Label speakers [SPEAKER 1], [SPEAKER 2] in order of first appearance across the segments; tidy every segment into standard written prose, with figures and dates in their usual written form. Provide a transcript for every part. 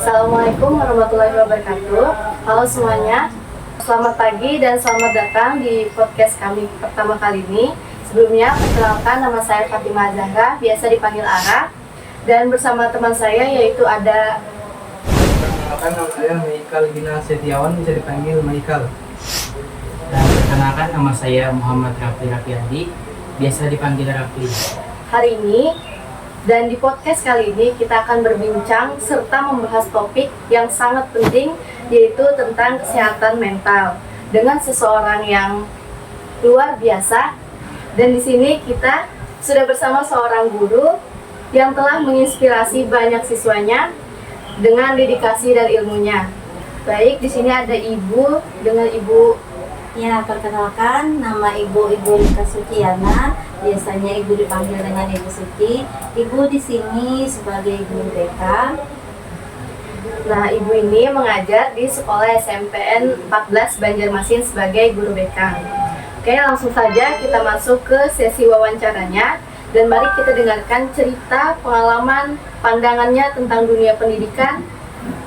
[SPEAKER 1] Assalamualaikum warahmatullahi wabarakatuh. Halo semuanya, selamat pagi dan selamat datang di podcast kami pertama kali ini. Sebelumnya, perkenalkan nama saya Fatimah Zahra, biasa dipanggil Ara. Dan bersama teman saya yaitu ada...
[SPEAKER 2] Perkenalkan nama saya Maikal Gina Setiawan, bisa dipanggil Maikal. Dan perkenalkan nama saya Muhammad Rafli Rafiandi, biasa dipanggil Rafli.
[SPEAKER 1] Hari ini dan di podcast kali ini kita akan berbincang serta membahas topik yang sangat penting, yaitu tentang kesehatan mental dengan seseorang yang luar biasa. Dan di sini kita sudah bersama seorang guru yang telah menginspirasi banyak siswanya dengan dedikasi dan ilmunya. Baik, di sini ada Ibu dengan Ibu.
[SPEAKER 3] Ya, perkenalkan, nama Ibu Rika Suciana, biasanya Ibu dipanggil dengan Ibu Suci. Ibu di sini sebagai guru BK.
[SPEAKER 1] Nah, Ibu ini mengajar di Sekolah SMPN 14 Banjarmasin sebagai guru BK. Oke, langsung saja kita masuk ke sesi wawancaranya. Dan mari kita dengarkan cerita, pengalaman, pandangannya tentang dunia pendidikan,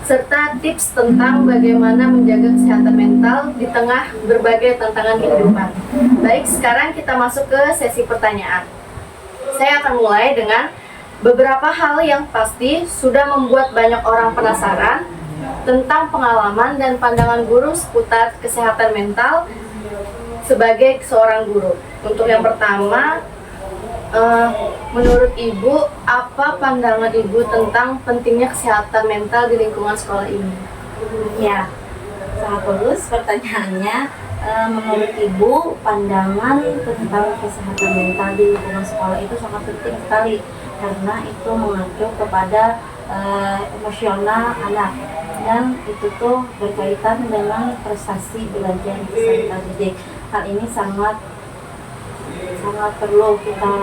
[SPEAKER 1] serta tips tentang bagaimana menjaga kesehatan mental di tengah berbagai tantangan kehidupan. Baik, sekarang kita masuk ke sesi pertanyaan. Saya akan mulai dengan beberapa hal yang pasti sudah membuat banyak orang penasaran tentang pengalaman dan pandangan guru seputar kesehatan mental sebagai seorang guru. Untuk yang pertama, menurut Ibu, apa pandangan Ibu tentang pentingnya kesehatan mental di lingkungan sekolah ini?
[SPEAKER 3] Ya, sangat bagus pertanyaannya. Menurut Ibu, pandangan tentang kesehatan mental di lingkungan sekolah itu sangat penting sekali, karena itu mengacu kepada emosional anak, dan itu tuh berkaitan dengan prestasi belajar peserta didik. Hal ini sangat perlu kita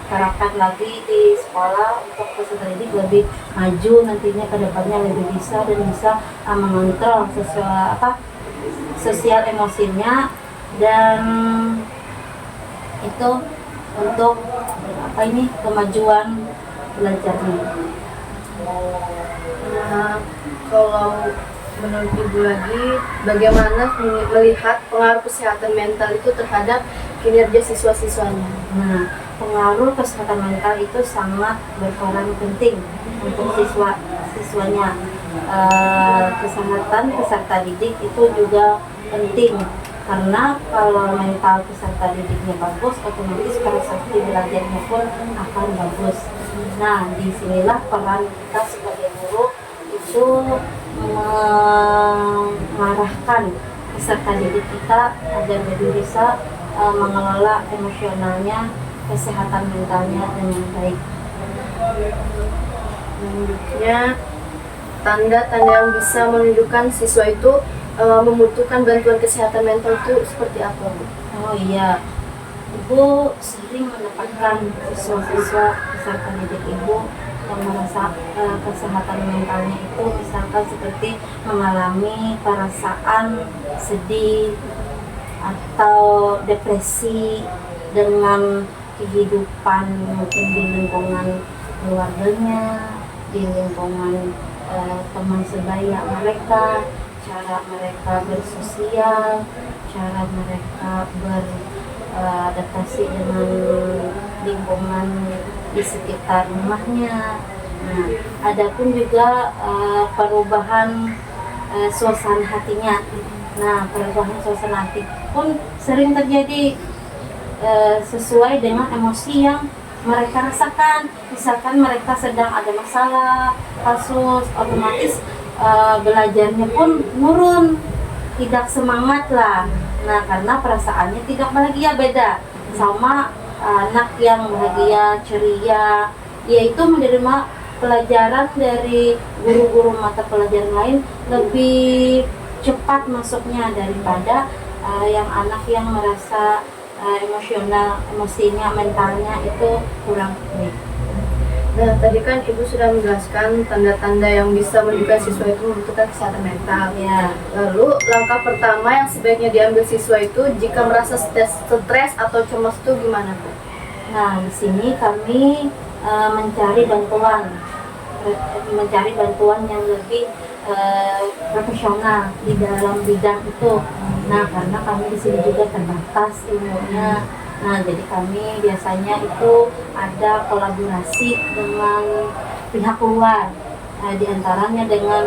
[SPEAKER 3] terapkan lagi di sekolah untuk peserta didik lebih maju nantinya, ke depannya lebih bisa dan bisa mengontrol sosial emosinya, dan itu untuk kemajuan belajarnya.
[SPEAKER 1] Nah, kalau menurut Ibu lagi, bagaimana melihat pengaruh kesehatan mental itu terhadap kinerja siswa-siswanya?
[SPEAKER 3] Nah, pengaruh kesehatan mental itu sangat berperan penting untuk siswanya. Kesehatan peserta didik itu juga penting, karena kalau mental peserta didiknya bagus, otomatis prestasi belajarnya pun akan bagus. Nah, disinilah peran kita sebagai guru itu mengarahkan peserta didik kita agar lebih bisa mengelola emosionalnya, kesehatan mentalnya dengan baik.
[SPEAKER 1] Selanjutnya, tanda-tanda yang bisa menunjukkan siswa itu membutuhkan bantuan kesehatan mental itu seperti apa, Bu?
[SPEAKER 3] Oh iya, Ibu sering mendapatkan siswa-siswa peserta didik Ibu yang merasa kesehatan mentalnya itu misalkan seperti mengalami perasaan sedih atau depresi dengan kehidupan mungkin di lingkungan keluarganya, di lingkungan teman sebaya mereka, cara mereka bersosial, cara mereka beradaptasi dengan lingkungan di sekitar rumahnya. Nah, ada pun juga perubahan suasana hatinya. Nah, perubahan suasana hati pun sering terjadi sesuai dengan emosi yang mereka rasakan. Misalkan mereka sedang ada masalah, kasus, otomatis belajarnya pun menurun, tidak semangat lah. Nah, karena perasaannya tidak bahagia, beda sama anak yang bahagia, ceria, yaitu menerima pelajaran dari guru-guru mata pelajaran lain lebih cepat masuknya daripada yang anak yang merasa emosinya, mentalnya itu kurang baik.
[SPEAKER 1] Nah, tadi kan Ibu sudah menjelaskan tanda-tanda yang bisa menunjukkan siswa itu membutuhkan kesehatan mental.
[SPEAKER 3] Ya.
[SPEAKER 1] Lalu, langkah pertama yang sebaiknya diambil siswa itu jika merasa stres atau cemas itu gimana, Bu?
[SPEAKER 3] Nah, di sini kami mencari bantuan mencari bantuan yang lebih profesional di dalam bidang itu. Nah, karena kami di sini juga terbatas ilmunya. Nah, jadi kami biasanya itu ada kolaborasi dengan pihak luar, di antaranya dengan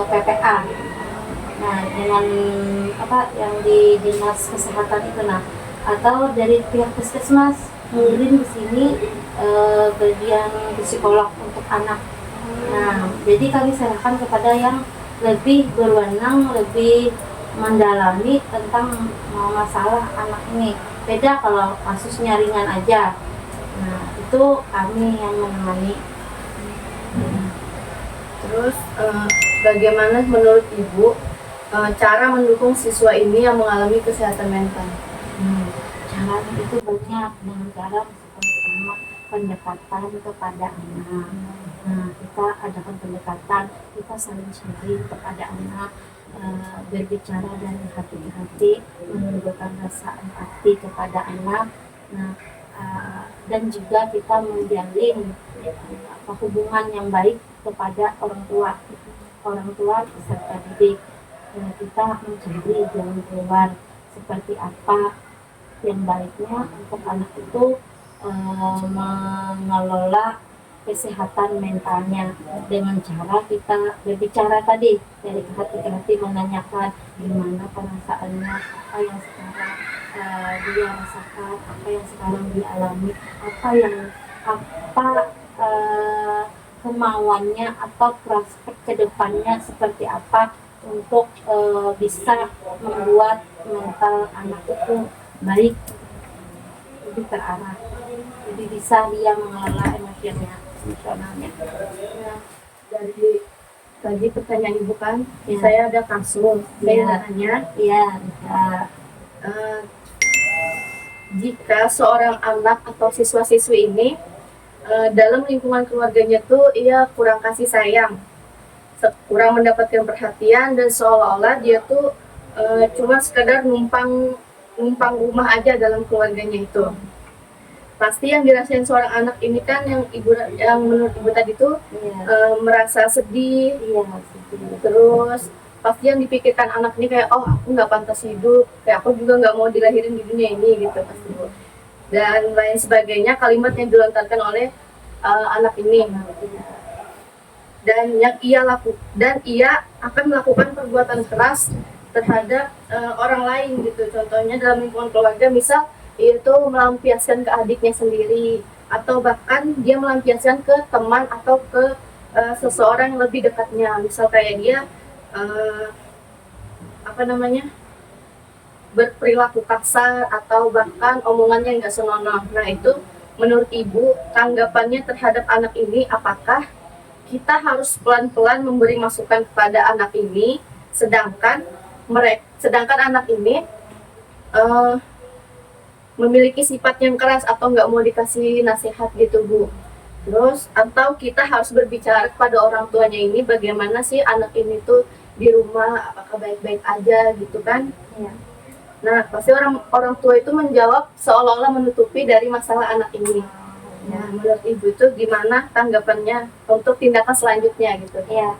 [SPEAKER 3] PPA. Nah, dengan yang di dinas kesehatan itu, nah, atau dari pihak puskesmas mengirim ke sini bagian psikolog untuk anak. Nah, jadi kami serahkan kepada yang lebih berwenang, lebih mendalami tentang masalah anak ini. Beda kalau kasusnya ringan aja. Nah, itu kami yang menangani.
[SPEAKER 1] Terus bagaimana menurut Ibu cara mendukung siswa ini yang mengalami kesehatan mental?
[SPEAKER 3] Cara itu banyak, dengan cara pertama pendekatan kepada anak. Nah, kita adakan pendekatan, kita saling sharing kepada anak, berbicara dari hati ke hati, menunjukkan rasa empati kepada anak. Nah, dan juga kita menjalin hubungan yang baik kepada orang tua serta didik. Kita mencari jalan keluar seperti apa yang baiknya untuk anak itu mengelola kesehatan mentalnya, dengan cara kita berbicara tadi dari hati ke hati, menanyakan gimana perasaannya, apa yang sekarang dia rasakan, apa yang sekarang dia alami, kemauannya atau prospek kedepannya seperti apa untuk bisa membuat mental anak itu baik, lebih terarah, jadi bisa dia mengelola emosionalnya.
[SPEAKER 1] Nah, dari tadi pertanyaan Ibu kan,
[SPEAKER 3] Ya.
[SPEAKER 1] saya ada kasus. Saya
[SPEAKER 3] Ya.
[SPEAKER 1] nanya,
[SPEAKER 3] Iya,
[SPEAKER 1] jika seorang anak atau siswa-siswi ini dalam lingkungan keluarganya tuh ia kurang kasih sayang, kurang mendapatkan perhatian, dan seolah-olah dia tuh cuma sekedar numpang rumah aja dalam keluarganya itu. Pasti yang dirasain seorang anak ini kan yang menurut Ibu tadi tuh
[SPEAKER 3] iya,
[SPEAKER 1] merasa sedih,
[SPEAKER 3] iya,
[SPEAKER 1] terus pasti yang dipikirkan anak ini kayak, oh aku nggak pantas hidup, kayak aku juga nggak mau dilahirin di dunia ini gitu pasti Bu. Dan lain sebagainya, kalimat yang dilontarkan oleh anak ini. Dan ia akan melakukan perbuatan keras terhadap orang lain gitu. Contohnya dalam lingkungan keluarga, misal itu melampiaskan ke adiknya sendiri, atau bahkan dia melampiaskan ke teman atau ke seseorang yang lebih dekatnya. Misal kayak dia berperilaku kasar, atau bahkan omongannya nggak senonoh. Nah, itu menurut Ibu tanggapannya terhadap anak ini, apakah kita harus pelan-pelan memberi masukan kepada anak ini, sedangkan anak ini memiliki sifat yang keras atau nggak mau dikasih nasihat gitu Bu. Terus atau kita harus berbicara kepada orang tuanya ini, bagaimana sih anak ini tuh di rumah, apakah baik-baik aja gitu kan?
[SPEAKER 3] iya.
[SPEAKER 1] Nah, pasti orang tua itu menjawab seolah-olah menutupi dari masalah anak ini. Nah, menurut Ibu itu gimana tanggapannya untuk tindakan selanjutnya gitu?
[SPEAKER 3] Ya,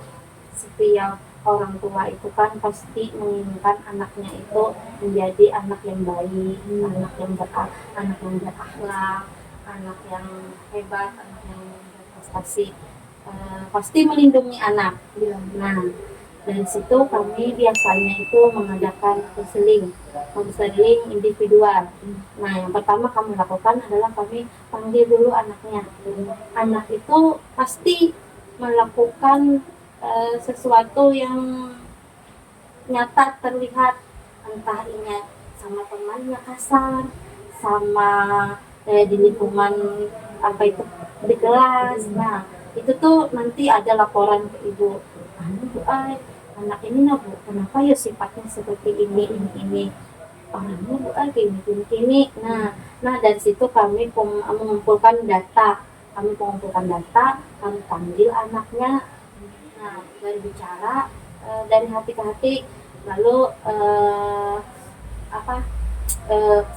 [SPEAKER 3] setiap orang tua itu kan pasti menginginkan anaknya itu menjadi anak yang baik, anak yang berakhlak, anak yang hebat, anak yang berprestasi, pasti melindungi anak. Nah, dari situ kami biasanya itu mengadakan konseling individual. Nah, yang pertama kami lakukan adalah kami panggil dulu anaknya. Anak itu pasti melakukan sesuatu yang nyata terlihat, entah ini sama temannya kasar, sama di lingkungan itu di kelas. Nah, itu tuh nanti ada laporan ke ibu, anak ini Bu, kenapa ya sifatnya seperti ini, orangnya Bu, gini. Nah, dari situ kami mengumpulkan data, kami panggil anaknya. Nah, berbicara dari hati ke hati, lalu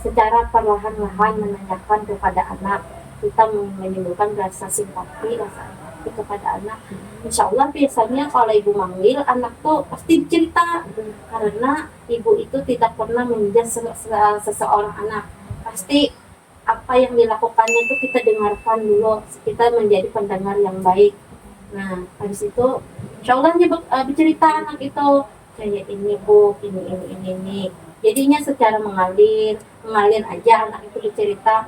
[SPEAKER 3] secara perlahan-lahan menanyakan kepada anak, kita menimbulkan rasa simpati, rasa empati. itu kepada anak. Insya Allah biasanya kalau ibu manggil anak tuh pasti cerita, karena ibu itu tidak pernah menjudge seseorang anak. Pasti apa yang dilakukannya itu kita dengarkan dulu, kita menjadi pendengar yang baik. Nah habis itu insya Allah dia bercerita anak itu kayak ini bu, ini. Jadinya secara mengalir aja anak itu bercerita,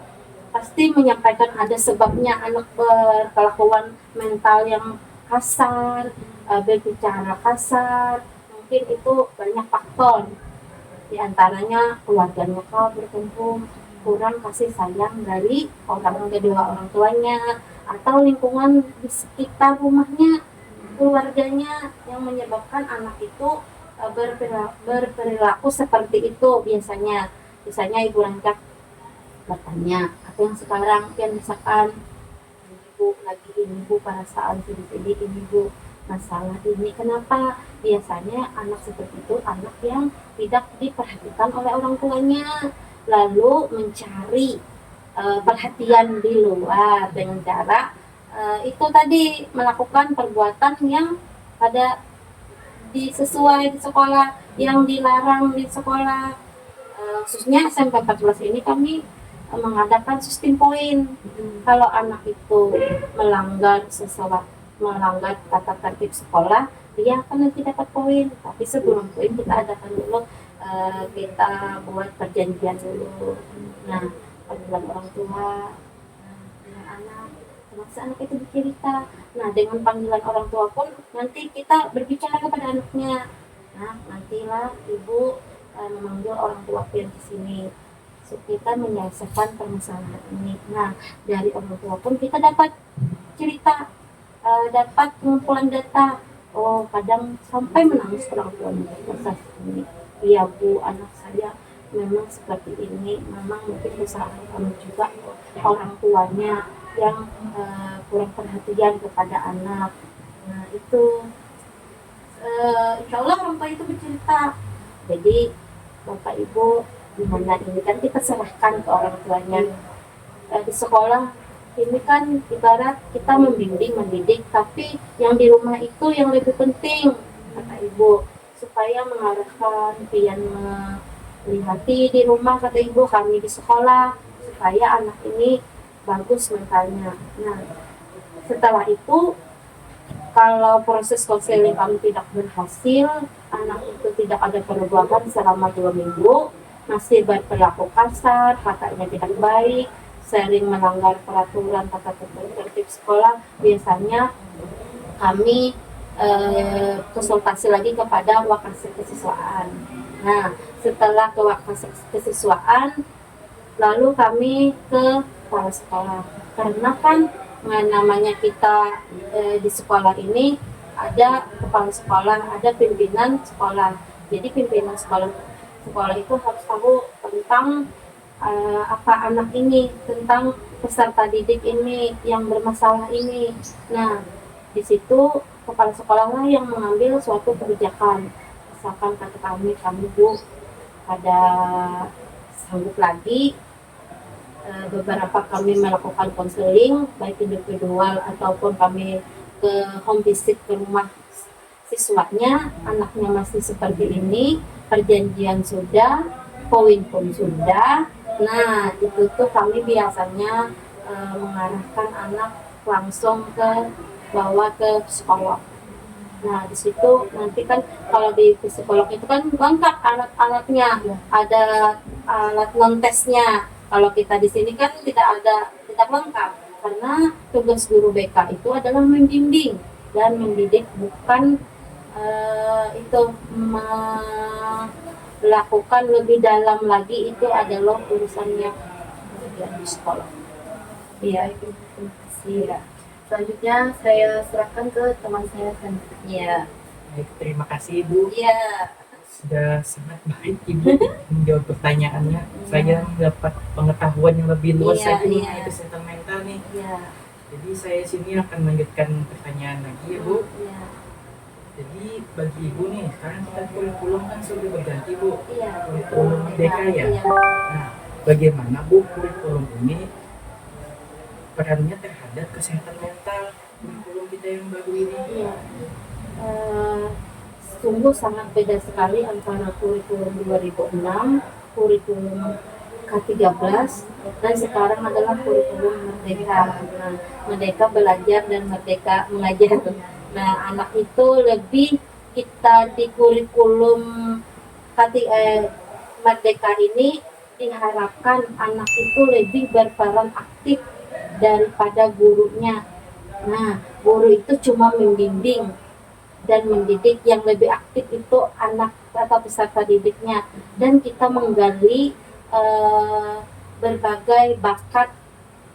[SPEAKER 3] pasti menyampaikan ada sebabnya anak berkelakuan mental yang kasar, berbicara kasar. Mungkin itu banyak faktor, di antaranya keluarganya kau berkumpul, kurang kasih sayang dari kedua orang tuanya, atau lingkungan di sekitar rumahnya, keluarganya, yang menyebabkan anak itu berperilaku seperti itu. Biasanya ibu Ranca bertanya, apa yang sekarang yang misalkan ibu lagi ini bu perasaan sedih ini bu, masalah ini kenapa? Biasanya anak seperti itu anak yang tidak diperhatikan oleh orang tuanya, lalu mencari perhatian di luar dengan cara itu tadi, melakukan perbuatan yang ada sesuai di sekolah, yang dilarang di sekolah. Khususnya SMP 14 ini kami mengadakan sistem poin. Kalau anak itu melanggar tata tertib sekolah, dia akan nanti dapat poin. Tapi sebelum poin kita adakan dulu, kita buat perjanjian dulu. Nah, panggilan orang tua dengan anak, termasuk anak itu bercerita. Nah, dengan panggilan orang tua pun nanti kita berbicara kepada anaknya. Nah, nantilah ibu memanggil orang tua yang di sini, so, kita menyelesaikan permasalahan ini. Nah, dari orang tua pun kita dapat cerita, dapat pengumpulan data. Oh, kadang sampai menangis orang tuanya proses ini. Iya bu, anak saya memang seperti ini. Memang mungkin kesalahan kami juga, orang tuanya yang kurang perhatian kepada anak. Nah itu insya Allah orang tua itu bercerita. Jadi bapak ibu gimana ini kan kita serahkan ke orang tuanya. Di sekolah ini kan ibarat kita mendidik, tapi yang di rumah itu yang lebih penting kata ibu, supaya mengarahkan pian melihati di rumah kata ibu, kami di sekolah supaya anak ini bagus mentalnya. Nah setelah itu kalau proses konseling kami tidak berhasil, anak itu tidak ada perubahan selama 2 minggu, masih berperilaku kasar, katanya tidak baik, sering melanggar peraturan tata tertib sekolah, biasanya kami konsultasi lagi kepada wakasek kesiswaan. Nah setelah ke wakasek kesiswaan, lalu kami ke kepala sekolah, karena kan namanya kita di sekolah ini ada kepala sekolah, ada pimpinan sekolah. Jadi pimpinan sekolah itu harus tahu tentang apa anak ini, tentang peserta didik ini yang bermasalah ini. Nah di situ kepala sekolah lah yang mengambil suatu kebijakan. Misalkan kata kami bu pada sanggup lagi, beberapa kami melakukan konseling baik individual ataupun kami ke home visit ke rumah siswanya, anaknya masih seperti ini, perjanjian sudah, poin pun sudah. Nah itu tuh kami biasanya mengarahkan anak langsung bawa ke psikolog. Nah di situ nanti kan kalau di psikolog itu kan lengkap alat-alatnya, ada alat non tesnya. Kalau kita di sini kan tidak lengkap, karena tugas guru BK itu adalah membimbing dan mendidik, bukan itu melakukan lebih dalam lagi, itu adalah urusannya di sekolah.
[SPEAKER 1] Iya, itu terima kasih ya. Selanjutnya saya serahkan ke teman saya Sandra.
[SPEAKER 3] Iya.
[SPEAKER 2] Baik, terima kasih Ibu.
[SPEAKER 3] Iya.
[SPEAKER 2] Sudah sangat baik Ibu menjawab pertanyaannya. Saya mendapat pengetahuan yang lebih luas lagi mengenai kesehatan mental nih.
[SPEAKER 3] Iya.
[SPEAKER 2] Jadi saya sini akan melanjutkan pertanyaan lagi ya Bu.
[SPEAKER 3] Iya.
[SPEAKER 2] Jadi bagi Ibu nih, sekarang kita kurikulum kan sudah berganti Bu.
[SPEAKER 3] Iya.
[SPEAKER 2] Kurikulum merdeka ya.
[SPEAKER 3] Iya.
[SPEAKER 2] Nah, bagaimana Bu kurikulum ini perannya terhadap kesehatan mental kurikulum di kita yang baru ini?
[SPEAKER 3] Iya. Eh, Sungguh sangat beda sekali antara kurikulum 2006, kurikulum K13, dan sekarang adalah kurikulum Merdeka. Nah, Merdeka belajar dan Merdeka mengajar. Nah, anak itu lebih kita di kurikulum Merdeka ini diharapkan anak itu lebih berperan aktif daripada gurunya. Nah, guru itu cuma membimbing dan mendidik, yang lebih aktif itu anak atau peserta didiknya, dan kita menggali berbagai bakat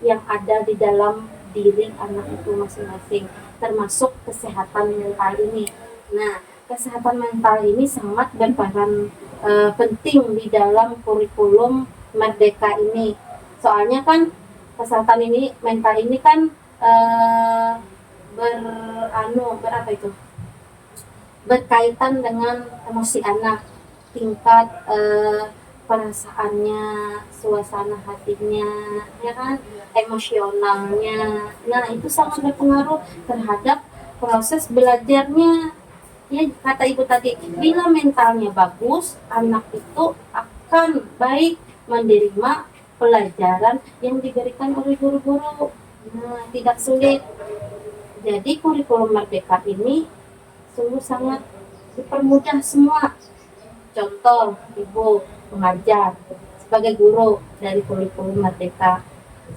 [SPEAKER 3] yang ada di dalam diri anak itu masing-masing, termasuk kesehatan mental ini. Nah, kesehatan mental ini sangat berperan penting di dalam kurikulum Merdeka ini. Soalnya kan kesehatan ini, mental ini kan berapa itu? Berkaitan dengan emosi anak, tingkat perasaannya, suasana hatinya, ya kan, emosionalnya. Nah, itu sangat berpengaruh terhadap proses belajarnya. Ya, kata ibu tadi, bila mentalnya bagus, anak itu akan baik menerima pelajaran yang diberikan oleh guru-guru. Nah, tidak sulit. Jadi kurikulum Merdeka ini sungguh sangat dipermudah semua. Contoh, ibu mengajar sebagai guru dari kurikulum Merdeka.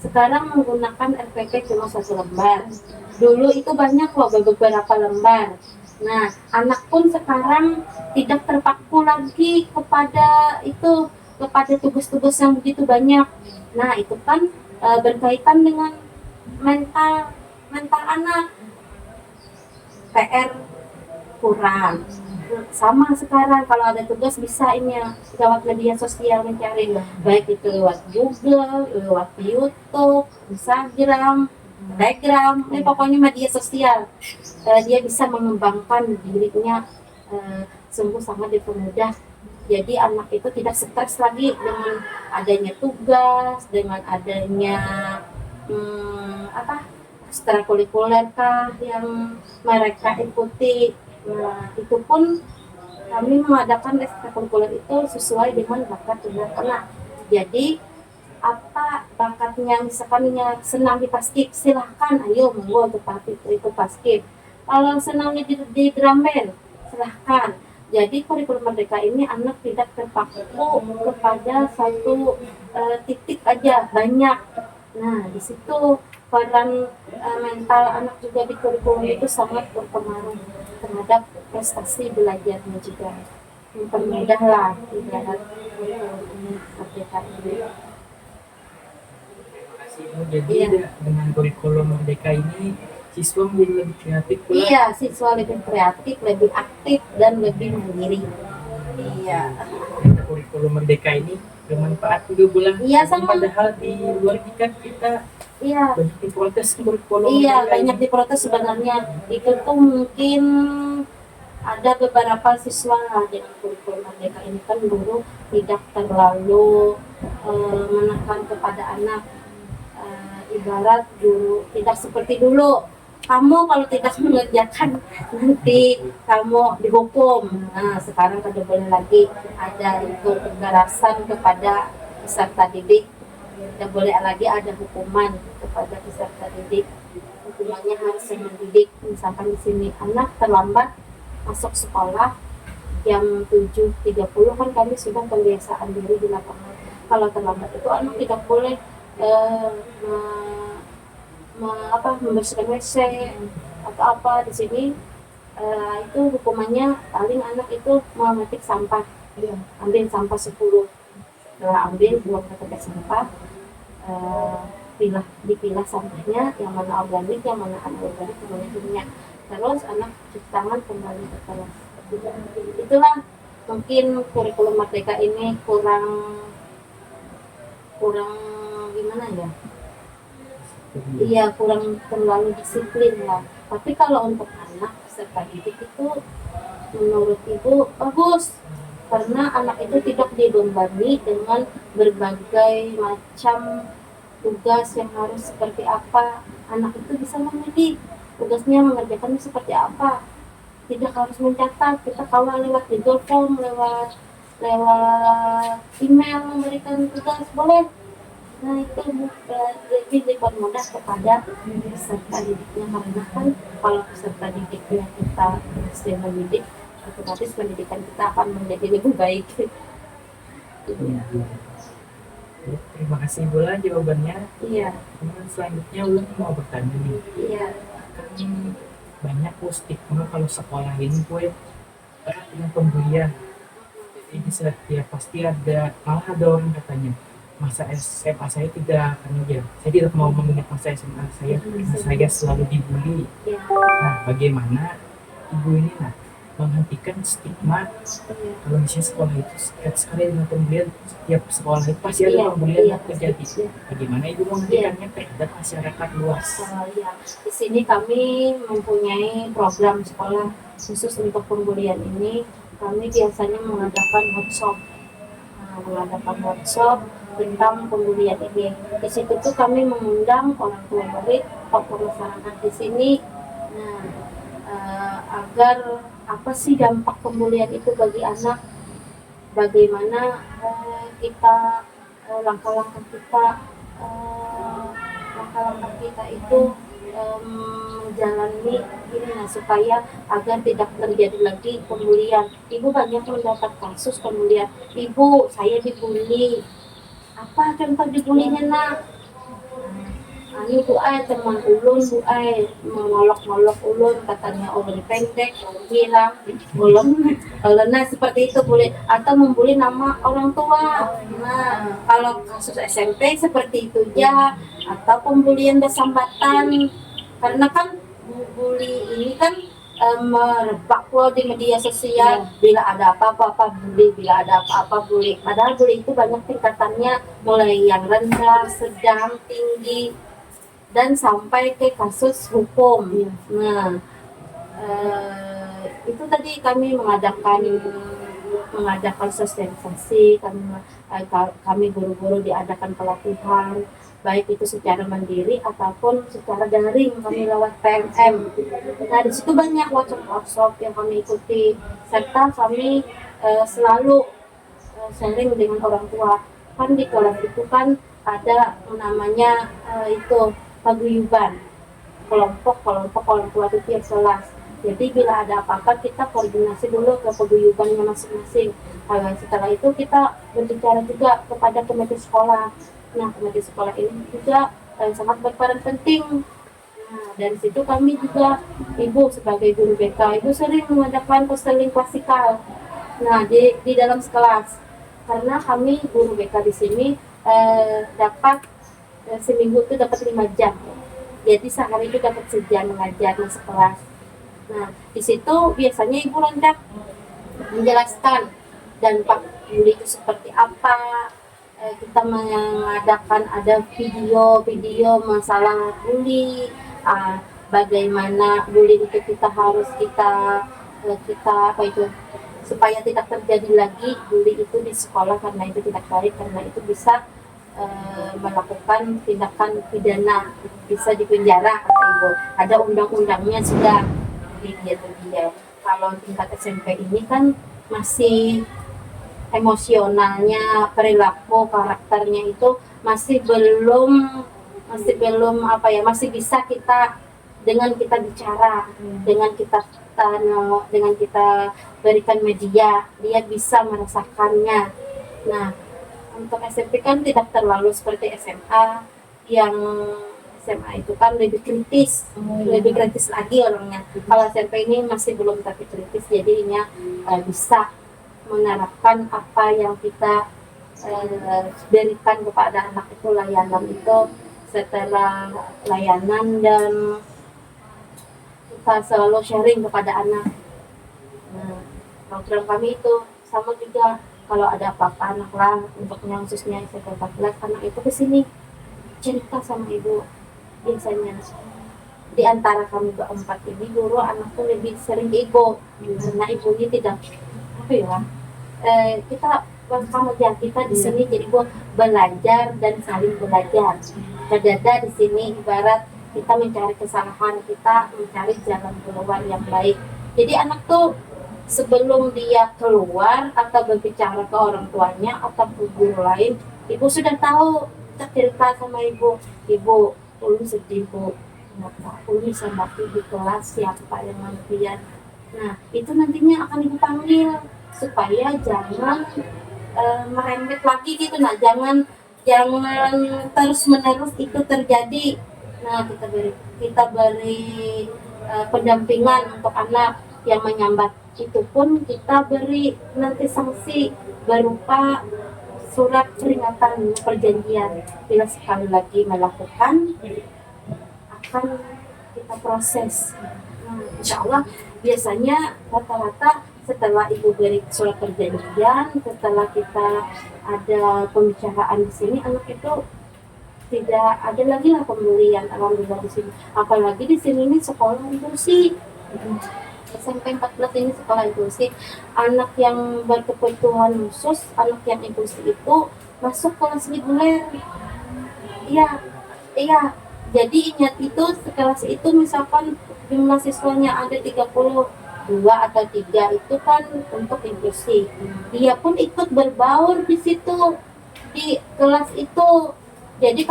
[SPEAKER 3] Sekarang menggunakan RPP cuma 1 lembar. Dulu itu banyak loh, beberapa lembar. Nah, anak pun sekarang tidak terpaku lagi kepada tugas-tugas yang begitu banyak. Nah, itu kan berkaitan dengan mental anak. PR kurang. Sama sekarang kalau ada tugas bisa ini ya, lewat media sosial mencari, baik itu lewat Google, lewat YouTube, Instagram, Telegram, pokoknya media sosial. Dia bisa mengembangkan dirinya, sungguh sangat dipermudah. Jadi anak itu tidak stres lagi dengan adanya tugas, dengan adanya ekstrakurikuler kah yang mereka ikuti. Nah, itu pun kami mengadakan ekstrakurikuler itu sesuai dengan bakat anak. Jadi apa bakatnya, misalkan senang di paskib, silahkan, ayo monggo itu paskib. Kalau senangnya di drum band, silahkan. Jadi kurikulum Merdeka ini anak tidak terpaku kepada satu titik aja, banyak. Nah, di situ peran mental anak juga di kurikulum itu sangat berpengaruh terhadap prestasi belajarnya juga. Mempermudah lah ibarat kurikulum Merdeka ini.
[SPEAKER 2] Jadi
[SPEAKER 3] Iya.
[SPEAKER 2] dengan kurikulum Merdeka ini siswa menjadi lebih kreatif pula.
[SPEAKER 3] Iya, siswa lebih kreatif, lebih aktif, dan lebih mandiri. Iya.
[SPEAKER 2] Dengan kurikulum Merdeka ini bermanfaat juga pula.
[SPEAKER 3] Iya, sama.
[SPEAKER 2] Padahal di luar kita
[SPEAKER 3] Iya.
[SPEAKER 2] banyak diprotes kurikulum
[SPEAKER 3] Iya,
[SPEAKER 2] Merdeka
[SPEAKER 3] banyak
[SPEAKER 2] ini.
[SPEAKER 3] diprotes sebenarnya. Itu tuh mungkin ada beberapa siswa dengan kurikulum Merdeka ini kan guru tidak terlalu menekan kepada anak. Ibarat guru tidak seperti dulu, kamu kalau tidak mengerjakan nanti kamu dihukum. Nah, sekarang tidak boleh lagi ada itu kekerasan kepada peserta didik, tidak boleh lagi ada hukuman kepada peserta didik. Hukumannya harus mendidik. Misalkan di sini anak terlambat masuk sekolah jam 7.30 kan kami sudah kebiasaan diri di lapangan. Kalau terlambat itu anak tidak boleh membersihkan WC atau apa di sini. Itu hukumannya paling anak itu memetik sampah, ambil sampah 10, setelah ambil buang ke tempat sampah, dipilah sampahnya, yang mana organik, yang mana anorganik, yang mana kimia, terus anak cuci tangan kembali ke kelas. Itulah mungkin kurikulum Merdeka ini kurang gimana ya, iya, kurang terlalu disiplin lah. Tapi kalau untuk anak peserta didik itu menurut ibu bagus, karena anak itu tidak dibebani dengan berbagai macam tugas yang harus seperti apa. Anak itu bisa memilih tugasnya mengerjakannya seperti apa. Tidak harus mencatat, kita kalau lewat Google Form, lewat email memberikan tugas boleh. Nah itu lebih dipermudah kepada peserta didiknya, karena kan kalau peserta didiknya kita sudah mendidik, otomatis pendidikan kita akan menjadi lebih baik.
[SPEAKER 2] Iya. Terima kasih Ibu lah jawabannya.
[SPEAKER 3] Iya,
[SPEAKER 2] Kemudian selanjutnya Ulun mau bertanya nih,
[SPEAKER 3] iya,
[SPEAKER 2] kan banyak stigma kalau sekolah ini gue erat dengan pembulian. Jadi bisa ya pasti ada, malah ada orang katanya masa SMA saya tidak akan aja. Saya tidak mau mengingat masa SMA saya karena saya selalu dibully.
[SPEAKER 3] iya,
[SPEAKER 2] Nah, bagaimana ibu ini menghentikan stigma
[SPEAKER 3] iya.
[SPEAKER 2] kalau misalnya sekolah itu dekat sekali dengan pembulian, setiap sekolah itu pasti ada
[SPEAKER 3] Iya,
[SPEAKER 2] pembulian
[SPEAKER 3] iya,
[SPEAKER 2] yang terjadi.
[SPEAKER 3] iya.
[SPEAKER 2] Bagaimana ibu menghentikannya terhadap masyarakat luas?
[SPEAKER 3] Ya, di sini kami mempunyai program sekolah khusus untuk pembulian ini. Kami biasanya mengadakan workshop tentang pembulian ini. Di situ tuh kami mengundang orang tua murid, tokoh masyarakat di sini. Nah, agar apa sih dampak pembulian itu bagi anak? Bagaimana langkah-langkah kita langkah-langkah kita itu menjalani ini, supaya agar tidak terjadi lagi pembulian. Ibu banyak mendapat kasus pembulian. Ibu, saya dibully. Apa contoh dibulinya nak? Ani bu ay teman ulun bu ay mengolok-olok ulun, katanya ulun pendek, bilang ulun nah seperti itu bully, atau membuli nama orang tua. Nah kalau kasus SMP seperti itu ya, atau pembulian bersambatan, karena kan bully ini kan merebak loh di media sosial. Bila ada apa-apa bully, bila ada apa-apa bully. Padahal bully itu banyak tingkatannya, mulai yang rendah, sedang, tinggi, dan sampai ke kasus hukum. Nah, itu tadi kami mengadakan sosialisasi, kami guru-guru diadakan pelatihan, baik itu secara mandiri ataupun secara daring, kami lewat PMM. Nah di situ banyak workshop yang kami ikuti, serta kami selalu sharing dengan orang tua. Kan di kelas itu kan ada namanya itu paguyuban, kelompok orang tua itu tiap kelas. Jadi bila ada apa-apa kita koordinasi dulu ke paguyubannya masing-masing. Setelah itu kita berbicara juga kepada komite sekolah. Nah, komite sekolah ini juga sangat berperan penting. Nah, dari situ kami juga, ibu sebagai guru BK, ibu sering mengadakan konseling klasikal. Nah, di dalam kelas, karena kami guru BK di sini dapat seminggu itu dapat 5 jam. Jadi sehari itu dapat sejam mengajar masuk kelas. Nah, di situ biasanya ibu lanjut menjelaskan dampak bully itu seperti apa. Kita mengadakan ada video masalah bully, bagaimana bully itu kita harus kita apa itu, supaya tidak terjadi lagi bully itu di sekolah, karena itu tidak baik, karena itu bisa melakukan tindakan pidana, bisa dipenjara kata ibu. Ada undang-undangnya sudah di dia. Kalau tingkat SMP ini kan masih emosionalnya, perilaku, karakternya itu masih belum apa ya, masih bisa kita dengan kita bicara, dengan kita berikan media, dia bisa merasakannya. Nah, untuk SMP kan tidak terlalu seperti SMA, yang SMA itu kan lebih kritis lagi orangnya. Kalau SMP ini masih belum tapi kritis, jadinya bisa menerapkan apa yang kita berikan kepada anak itu, layanan itu. Setelah layanan dan kita selalu sharing kepada anak. Nah, program kami itu sama juga, kalau ada apa-apa anak lah, untuk yang khususnya SMP 14, anak itu kesini cerita sama ibu. Biasanya di antara kami berempat ini guru, anak tuh lebih sering ke ibu, karena ibunya tidak apa ya, kita kita di sini jadi buat belajar dan saling belajar. Kedada di sini ibarat kita mencari kesalahan, kita mencari jalan keluar yang baik. Jadi anak tuh sebelum dia keluar atau berbicara ke orang tuanya atau ke guru lain, ibu sudah tahu, kita cerita sama ibu, ulun sedih bu, kenapa ulun sama di kelas siapa yang manfaat. Nah itu nantinya akan ibu panggil supaya jangan merembet lagi gitu. Nah jangan terus menerus itu terjadi. Nah kita beri pendampingan untuk anak yang menyambat, itu pun kita beri nanti sanksi berupa surat peringatan perjanjian. Bila sekali lagi melakukan akan kita proses. Nah, insya Allah biasanya rata-rata setelah ibu beri surat perjanjian, setelah kita ada pembicaraan di sini, anak itu tidak ada lagi lah pembelian. Alhamdulillah di sini. Apalagi di sini ini sekolah inklusi. SMP 14 ini sekolah inklusi. Anak yang berkebutuhan khusus, anak yang inklusi itu masuk kelas reguler. Iya. Jadi ingat itu sekelas itu misalkan jumlah siswanya ada 32 atau 3 itu kan untuk inklusi. Dia pun ikut berbaur di situ di kelas itu. Jadi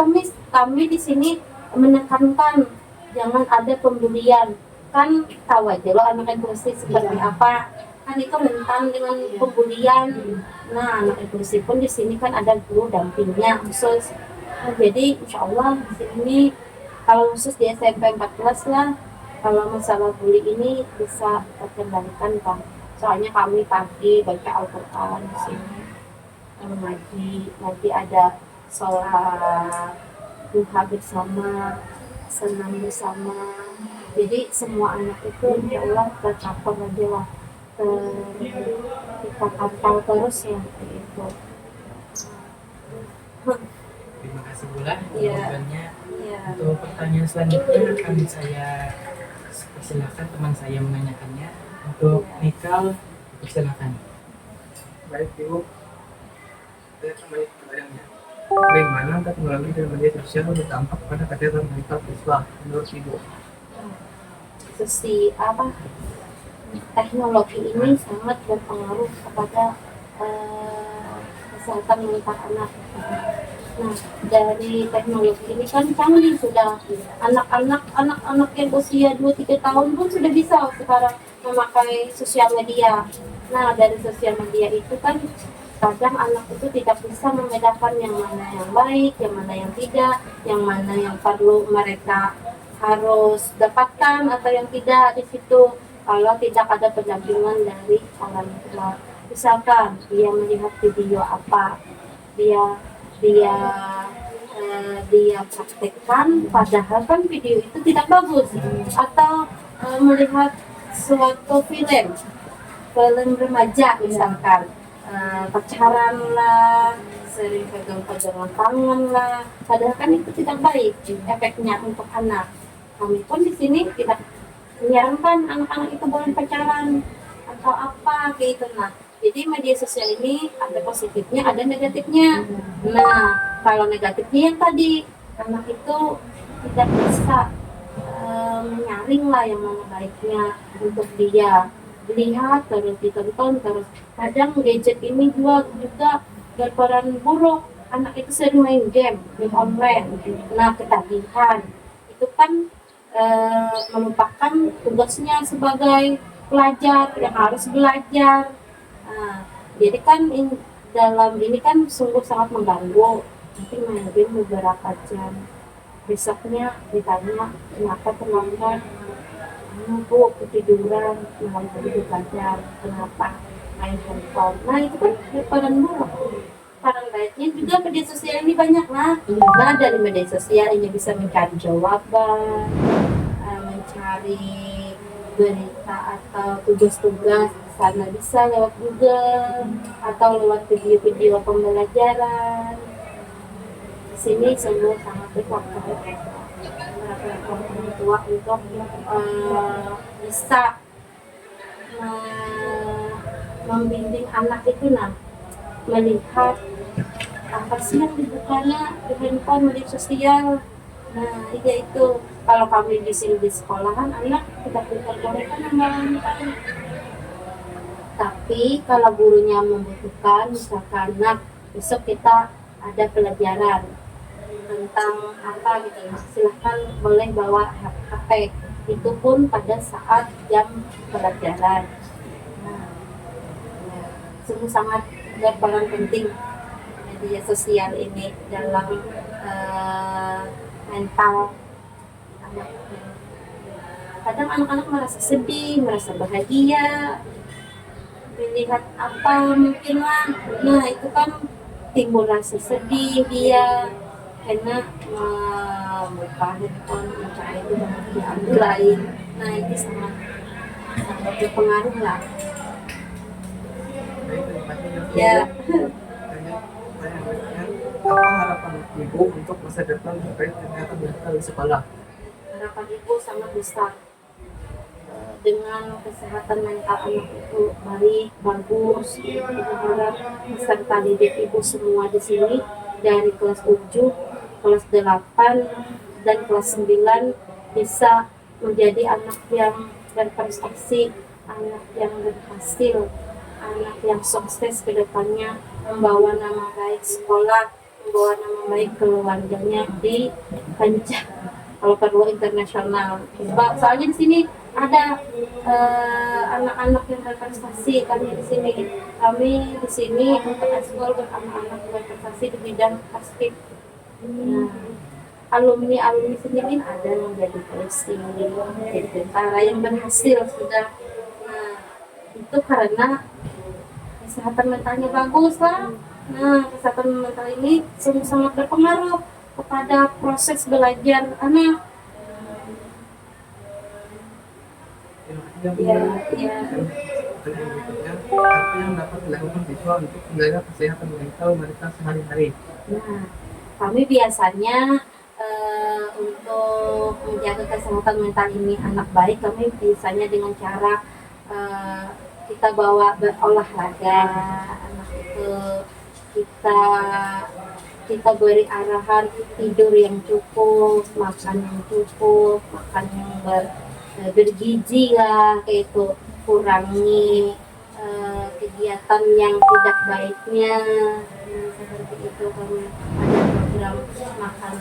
[SPEAKER 3] kami di sini menekankan jangan ada pembulian. Kan tahu aja loh anak inklusi seperti apa. Kan itu rentan dengan pembulian. Nah, anak inklusi pun di sini kan ada guru dampingnya khusus. Nah, jadi insya Allah di sini kalau khusus di SMP 14 lah, kalau masalah bully ini bisa terkendalikan kan. Soalnya kami pagi baca Al-Quran di sini, ngaji, nanti ada sholat duha bersama, senam bersama. Jadi semua anak itu insya Allah tercapai aja lah, kita pantau terus ya itu.
[SPEAKER 2] Terima kasih Bula
[SPEAKER 3] Iya.
[SPEAKER 2] jawabannya.
[SPEAKER 3] Iya.
[SPEAKER 2] Untuk pertanyaan selanjutnya akan saya persilakan teman saya menanyakannya. Untuk Nikal, persilakan.
[SPEAKER 4] Baik Ibu, saya kembali ke pertanyaannya. Bagaimana teknologi dan media sosial berdampak pada kesehatan mental siswa menurut Ibu?
[SPEAKER 3] Teknologi ini sangat berpengaruh kepada kesehatan mental anak. Nah, dari teknologi ini kan canggih sudah. Anak-anak yang usia 2-3 tahun pun sudah bisa sekarang memakai sosial media. Nah, dari sosial media itu kan kadang anak itu tidak bisa membedakan yang mana yang baik, yang mana yang tidak, yang mana yang perlu mereka harus dapatkan atau yang tidak di situ. Kalau tidak ada pendampingan dari orang tua, misalkan dia melihat video apa, dia praktekkan, padahal kan video itu tidak bagus, atau melihat suatu film remaja misalkan, pacaran lah, sering pegang-pegangan tangan lah, padahal kan itu tidak baik efeknya untuk anak. Kami pun di sini tidak menyarankan anak-anak itu boleh pacaran atau apa kayak itu. Nah, jadi media sosial ini ada positifnya, ada negatifnya. Nah, kalau negatifnya yang tadi, anak itu tidak bisa menyaring lah yang mana baiknya untuk dia. Lihat terus, ditonton terus. Kadang gadget ini juga berperan buruk. Anak itu sering main game online. Nah, ketagihan. Itu kan melupakan tugasnya sebagai pelajar yang harus belajar. Nah, jadi kan dalam ini kan sungguh sangat mengganggu. Nanti main game beberapa jam, besoknya ditanya kenapa terlambat, bu ketiduran, malam tadi belajar, kenapa main handphone. Nah itu kan berperan buruk. Peran baiknya juga media sosial ini banyak lah. Nah dari media sosial ini bisa mencari jawaban, mencari berita atau tugas-tugas sana bisa lewat Google atau lewat video-video pembelajaran. Di sini semua sangat berfaktor orang tua untuk bisa membimbing anak itu melihat apa sih yang dibukanya di handphone media sosial. Nah, iya itu kalau kami di sini di sekolahan anak kita perbolehkan nambah mental. Tapi kalau gurunya membutuhkan, misalkan, nah besok kita ada pelajaran tentang apa gitu, silahkan boleh bawa HP. Itu pun pada saat jam pelajaran. Nah, sungguh sangat berperan penting media sosial ini dalam mental anak. Kadang anak-anak merasa sedih, merasa bahagia, melihat apa mungkin lah. Nah itu kan timbul rasa sedih dia karena membuka handphone mencari kebahagiaan lain. Nah itu sangat sangat berpengaruh lah.
[SPEAKER 4] Baik, terima kasih ya.
[SPEAKER 3] Ya,
[SPEAKER 4] Banyak pertanyaan. Apa harapan ibu untuk masa depan terkait kesehatan mental di sekolah?
[SPEAKER 3] harapan ibu sangat besar. Dengan kesehatan mental anak itu baik, bagus, ibu berharap peserta didik ibu semua di sini dari kelas 7, kelas 8, dan kelas 9 bisa menjadi anak yang berprestasi, anak yang berhasil, anak yang sukses ke depannya, membawa nama baik sekolah, membawa nama baik keluarganya di kancah kalau perlu internasional. Soalnya di sini ada anak-anak yang berprestasi. Kami di sini untuk ekskul anak-anak berprestasi di bidang basket. Nah, alumni sendiri ada yang jadi polisi, jadi tentara yang berhasil sudah. Nah, itu karena kesehatan mentalnya bagus lah. Nah, kesehatan mental ini sangat berpengaruh kepada proses belajar anak.
[SPEAKER 4] Yang
[SPEAKER 3] Ya,
[SPEAKER 4] pertanyaan
[SPEAKER 3] ya.
[SPEAKER 4] berikutnya, apa yang dapat dilakukan siswa untuk menjaga kesehatan mental mereka sehari-hari?
[SPEAKER 3] Nah, kami biasanya untuk menjaga kesehatan mental ini anak baik, kami biasanya dengan cara kita bawa berolahraga anak itu, kita beri arahan tidur yang cukup, makan yang cukup, makan yang bergizi lah, kayak itu kurangi kegiatan yang tidak baiknya. Nah, seperti itu kami ada program makan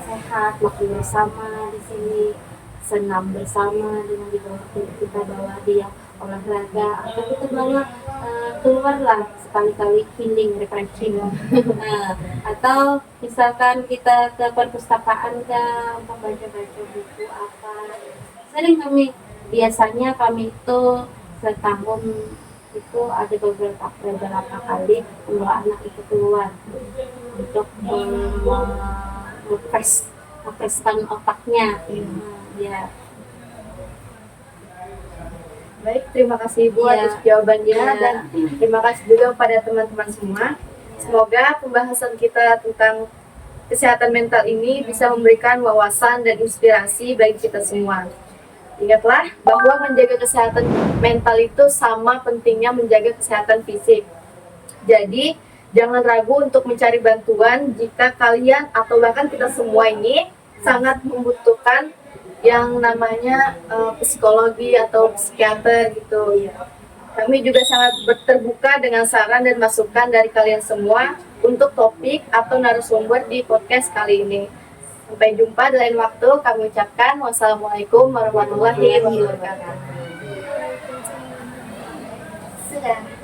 [SPEAKER 3] sehat, makan bersama di sini, senam bersama dengan kita bawa dia olahraga atau kita bawa keluar lah sekali-kali healing, refreshing. Nah, atau misalkan kita ke perpustakaan untuk baca-baca buku apa. Sering biasanya kami itu setahun itu ada beberapa kali membawa anak itu keluar untuk mengefreshkan otaknya. Ya.
[SPEAKER 1] Baik, terima kasih Ibu
[SPEAKER 3] Iya.
[SPEAKER 1] atas jawabannya
[SPEAKER 3] Iya.
[SPEAKER 1] dan terima kasih juga pada teman-teman semua. Semoga pembahasan kita tentang kesehatan mental ini bisa memberikan wawasan dan inspirasi bagi kita semua. Ingatlah bahwa menjaga kesehatan mental itu sama pentingnya menjaga kesehatan fisik. Jadi, jangan ragu untuk mencari bantuan jika kalian atau bahkan kita semua ini sangat membutuhkan yang namanya psikologi atau psikiater gitu. Kami juga sangat terbuka dengan saran dan masukan dari kalian semua untuk topik atau narasumber di podcast kali ini. Sampai jumpa di lain waktu. Kami ucapkan wassalamualaikum warahmatullahi wabarakatuh.
[SPEAKER 3] Sudah.